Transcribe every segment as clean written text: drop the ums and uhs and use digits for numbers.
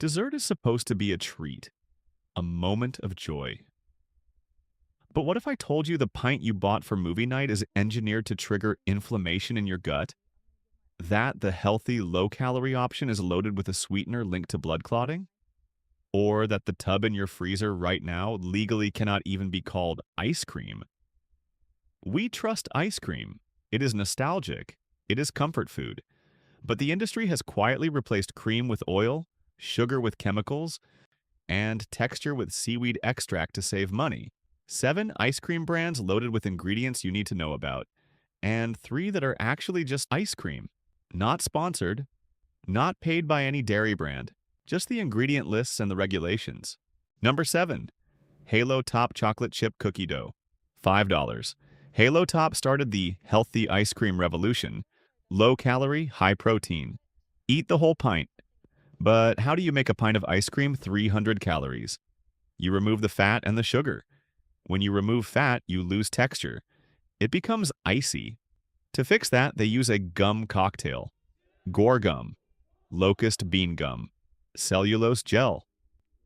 Dessert is supposed to be a treat, a moment of joy. But what if I told you the pint you bought for movie night is engineered to trigger inflammation in your gut? That the healthy, low-calorie option is loaded with a sweetener linked to blood clotting? Or that the tub in your freezer right now legally cannot even be called ice cream? We trust ice cream. It is nostalgic. It is comfort food. But the industry has quietly replaced cream with oil, sugar with chemicals, and texture with seaweed extract to save money. 7 ice cream brands loaded with ingredients you need to know about, and 3 that are actually just ice cream. Not sponsored, not paid by any dairy brand, just the ingredient lists and the regulations. Number 7. Halo Top Chocolate Chip Cookie Dough, $5. Halo Top started the healthy ice cream revolution. Low calorie, high protein. Eat the whole pint. But how do you make a pint of ice cream 300 calories? You remove the fat and the sugar. When you remove fat, you lose texture. It becomes icy. To fix that, they use a gum cocktail. Gore gum, locust bean gum, cellulose gel,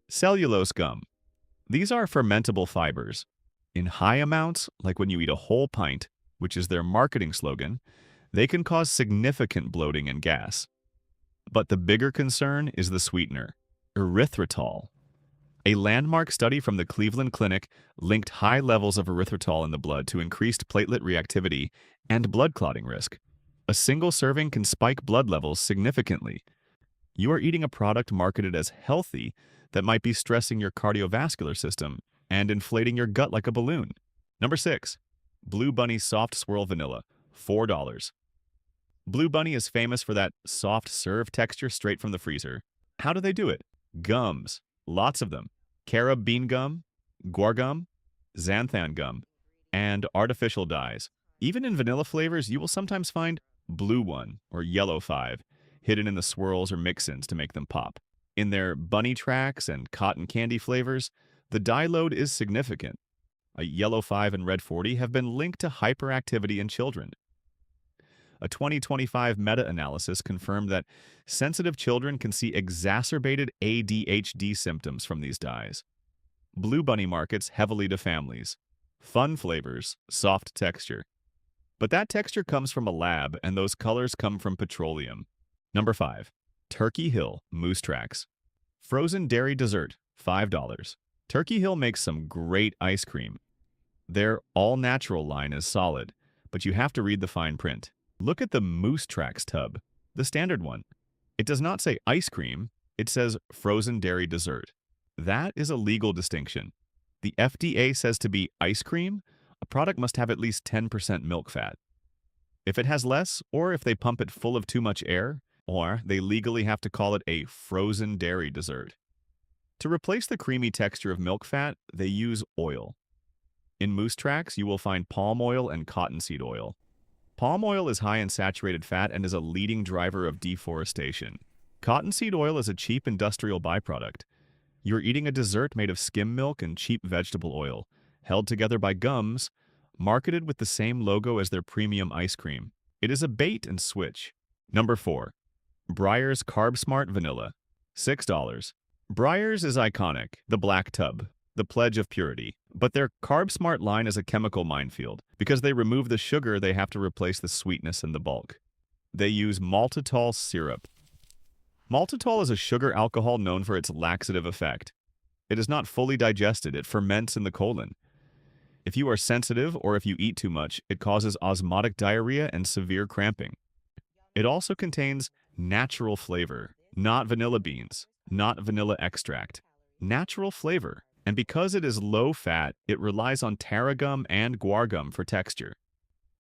cellulose gum. These are fermentable fibers. In high amounts, like when you eat a whole pint, which is their marketing slogan, they can cause significant bloating and gas. But the bigger concern is the sweetener, erythritol. A landmark study from the Cleveland Clinic linked high levels of erythritol in the blood to increased platelet reactivity and blood clotting risk. A single serving can spike blood levels significantly. You are eating a product marketed as healthy that might be stressing your cardiovascular system and inflating your gut like a balloon. Number 6. Blue Bunny Soft Swirl Vanilla, $4. Blue Bunny is famous for that soft serve texture straight from the freezer. How do they do it? Gums. Lots of them. Carob bean gum, guar gum, xanthan gum, and artificial dyes. Even in vanilla flavors, you will sometimes find blue 1 or yellow 5 hidden in the swirls or mix-ins to make them pop. In their bunny tracks and cotton candy flavors, the dye load is significant. A yellow 5 and red 40 have been linked to hyperactivity in children. A 2025 meta-analysis confirmed that sensitive children can see exacerbated ADHD symptoms from these dyes. Blue Bunny markets heavily to families. Fun flavors, soft texture. But that texture comes from a lab, and those colors come from petroleum. Number 5. Turkey Hill Moose Tracks. Frozen dairy dessert, $5. Turkey Hill makes some great ice cream. Their all-natural line is solid, but you have to read the fine print. Look at the Moose Tracks tub, the standard one. It does not say ice cream, it says frozen dairy dessert. That is a legal distinction. The FDA says to be ice cream, a product must have at least 10% milk fat. If it has less, or if they pump it full of too much air, or they legally have to call it a frozen dairy dessert. To replace the creamy texture of milk fat, they use oil. In Moose Tracks, you will find palm oil and cottonseed oil. Palm oil is high in saturated fat and is a leading driver of deforestation. Cottonseed oil is a cheap industrial byproduct. You're eating a dessert made of skim milk and cheap vegetable oil, held together by gums, marketed with the same logo as their premium ice cream. It is a bait and switch. Number 4. Breyers CarbSmart Vanilla, $6. Breyers is iconic, the black tub, the pledge of purity. But their CarbSmart line is a chemical minefield. Because they remove the sugar, they have to replace the sweetness and the bulk. They use maltitol syrup. Maltitol is a sugar alcohol known for its laxative effect. It is not fully digested, it ferments in the colon. If you are sensitive or if you eat too much, it causes osmotic diarrhea and severe cramping. It also contains natural flavor, not vanilla beans, not vanilla extract. Natural flavor. And because it is low fat, it relies on tarragum and guar gum for texture.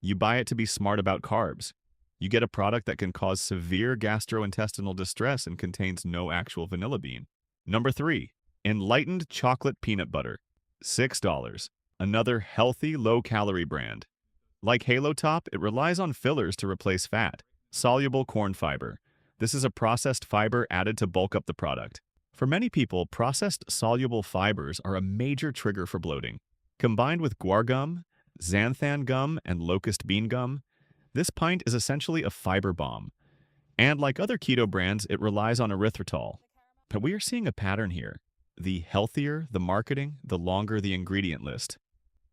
You buy it to be smart about carbs. You get a product that can cause severe gastrointestinal distress and contains no actual vanilla bean. Number 3. Enlightened Chocolate Peanut Butter, $6. Another healthy, low-calorie brand. Like Halo Top, it relies on fillers to replace fat. Soluble corn fiber. This is a processed fiber added to bulk up the product. For many people, processed soluble fibers are a major trigger for bloating. Combined with guar gum, xanthan gum, and locust bean gum, this pint is essentially a fiber bomb. And like other keto brands, it relies on erythritol. But we are seeing a pattern here. The healthier the marketing, the longer the ingredient list.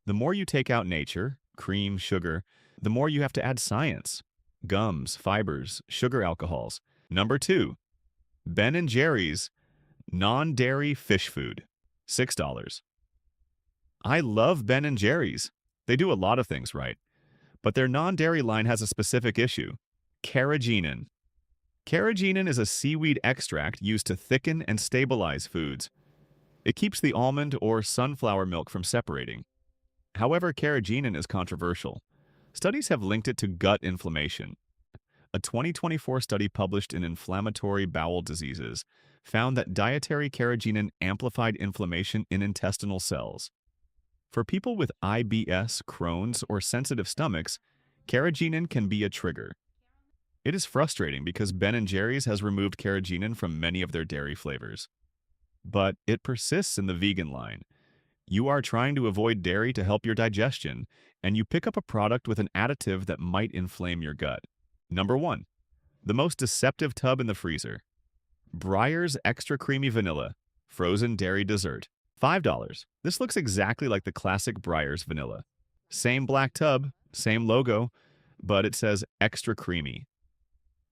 The more you take out nature, cream, sugar, the more you have to add science. Gums, fibers, sugar alcohols. Number 2, Ben& Jerry's non-dairy fish food, $6. I love Ben& Jerry's. They do a lot of things right, but their non-dairy line has a specific issue: carrageenan. Carrageenan is a seaweed extract used to thicken and stabilize foods. It keeps the almond or sunflower milk from separating. However, carrageenan is controversial. Studies have linked it to gut inflammation. A 2024 study published in Inflammatory Bowel Diseases found that dietary carrageenan amplified inflammation in intestinal cells. For people with IBS, Crohn's, or sensitive stomachs, carrageenan can be a trigger. It is frustrating because Ben& Jerry's has removed carrageenan from many of their dairy flavors. But it persists in the vegan line. You are trying to avoid dairy to help your digestion, and you pick up a product with an additive that might inflame your gut. Number 1, the most deceptive tub in the freezer. Breyers Extra Creamy Vanilla, frozen dairy dessert, $5. This looks exactly like the classic Breyers vanilla. Same black tub, same logo, but it says extra creamy.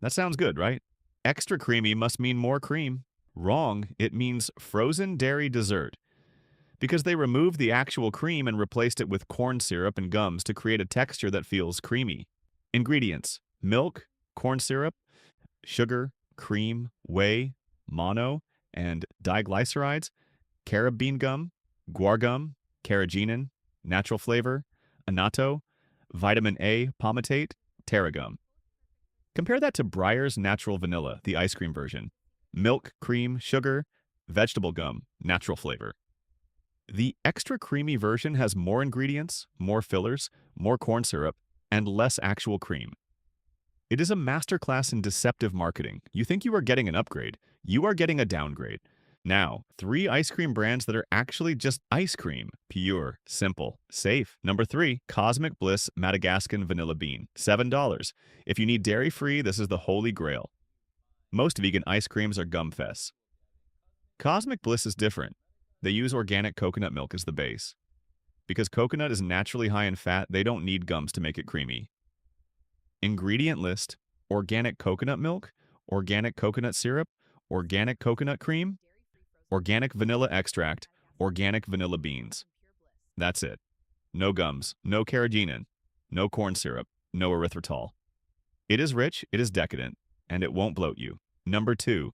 That sounds good, right? Extra creamy must mean more cream. Wrong, it means frozen dairy dessert. Because they removed the actual cream and replaced it with corn syrup and gums to create a texture that feels creamy. Ingredients: milk, corn syrup, sugar, cream, whey, mono, and diglycerides, carob bean gum, guar gum, carrageenan, natural flavor, annatto, vitamin A palmitate, tarragum. Compare that to Breyers Natural Vanilla, the ice cream version. Milk, cream, sugar, vegetable gum, natural flavor. The extra creamy version has more ingredients, more fillers, more corn syrup, and less actual cream. It is a masterclass in deceptive marketing. You think you are getting an upgrade. You are getting a downgrade. Now, 3 ice cream brands that are actually just ice cream. Pure, simple, safe. Number 3, Cosmic Bliss Madagascan Vanilla Bean, $7. If you need dairy-free, this is the holy grail. Most vegan ice creams are gum fests. Cosmic Bliss is different. They use organic coconut milk as the base. Because coconut is naturally high in fat, they don't need gums to make it creamy. Ingredient list: organic coconut milk, organic coconut syrup, organic coconut cream, organic vanilla extract, organic vanilla beans. That's it. No gums, no carrageenan, no corn syrup, no erythritol. It is rich, it is decadent, and it won't bloat you. Number 2,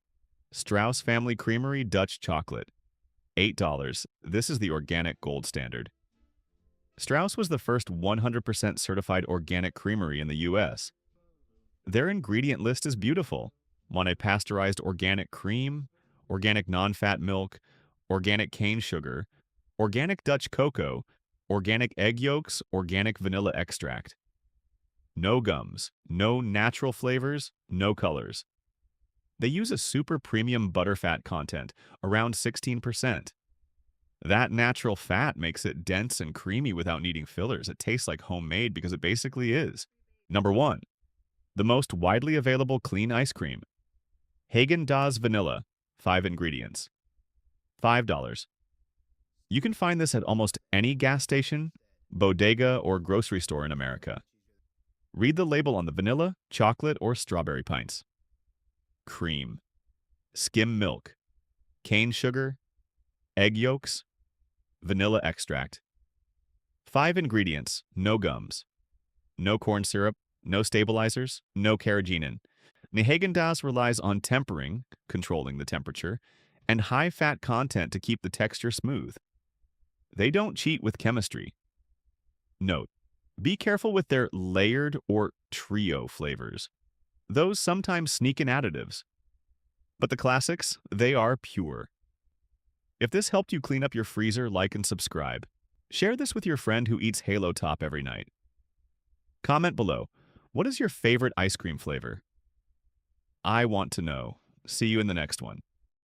Strauss Family Creamery Dutch Chocolate, $8. This is the organic gold standard. Strauss was the first 100% certified organic creamery in the US. Their ingredient list is beautiful. Want a pasteurized organic cream, organic non-fat milk, organic cane sugar, organic Dutch cocoa, organic egg yolks, organic vanilla extract. No gums, no natural flavors, no colors. They use a super premium butterfat content, around 16%. That natural fat makes it dense and creamy without needing fillers. It tastes like homemade because it basically is. Number 1, the most widely available clean ice cream. Häagen-Dazs Vanilla, 5 ingredients, $5. You can find this at almost any gas station, bodega, or grocery store in America. Read the label on the vanilla, chocolate, or strawberry pints. Cream, skim milk, cane sugar, egg yolks, vanilla extract. 5 ingredients, no gums, no corn syrup, no stabilizers, no carrageenan. Häagen-Dazs relies on tempering, controlling the temperature, and high fat content to keep the texture smooth. They don't cheat with chemistry. Note: be careful with their layered or trio flavors. Those sometimes sneak in additives. But the classics, they are pure. If this helped you clean up your freezer, like and subscribe. Share this with your friend who eats Halo Top every night. Comment below, what is your favorite ice cream flavor? I want to know. See you in the next one.